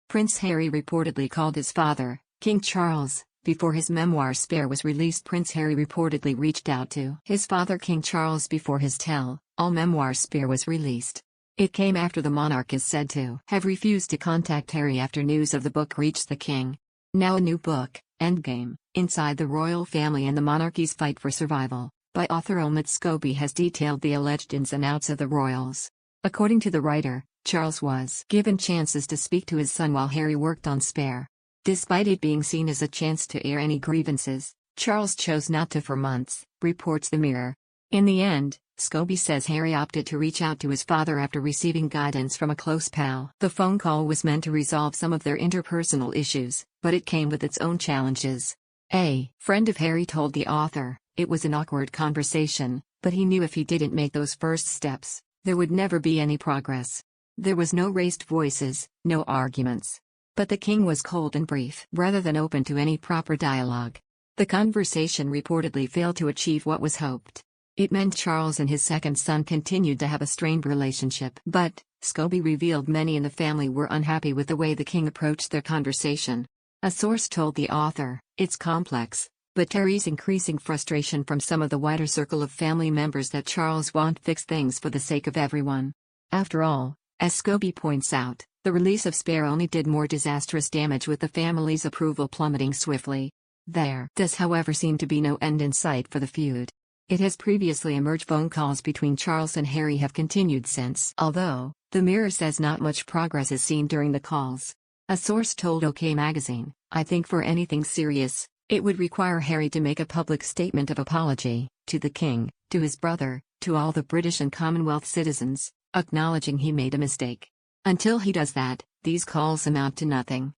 Prince Harry reportedly called his father, King Charles. Before his memoir Spare was released, Prince Harry reportedly reached out to his father King Charles before his tell-all memoir Spare was released. It came after the monarch is said to have refused to contact Harry after news of the book reached the king. Now a new book, Endgame, Inside the Royal Family and the Monarchy's Fight for Survival, by author Omid Scobie has detailed the alleged ins and outs of the royals. According to the writer, Charles was given chances to speak to his son while Harry worked on Spare. Despite it being seen as a chance to air any grievances, Charles chose not to for months, reports The Mirror. In the end, Scobie says Harry opted to reach out to his father after receiving guidance from a close pal. The phone call was meant to resolve some of their interpersonal issues, but it came with its own challenges. A friend of Harry told the author, "It was an awkward conversation, but he knew if he didn't make those first steps, there would never be any progress. There was no raised voices, no arguments. But the king was cold and brief rather than open to any proper dialogue." The conversation reportedly failed to achieve what was hoped. It meant Charles and his second son continued to have a strained relationship. But, Scobie revealed many in the family were unhappy with the way the king approached their conversation. A source told the author, "It's complex, but Harry's increasing frustration from some of the wider circle of family members that Charles won't fix things for the sake of everyone." After all, as Scobie points out, the release of Spare only did more disastrous damage with the family's approval plummeting swiftly. There does however seem to be no end in sight for the feud. It has previously emerged phone calls between Charles and Harry have continued since, although, The Mirror says not much progress is seen during the calls. A source told OK Magazine, "I think for anything serious, it would require Harry to make a public statement of apology, to the king, to his brother, to all the British and Commonwealth citizens, acknowledging he made a mistake. Until he does that, these calls amount to nothing."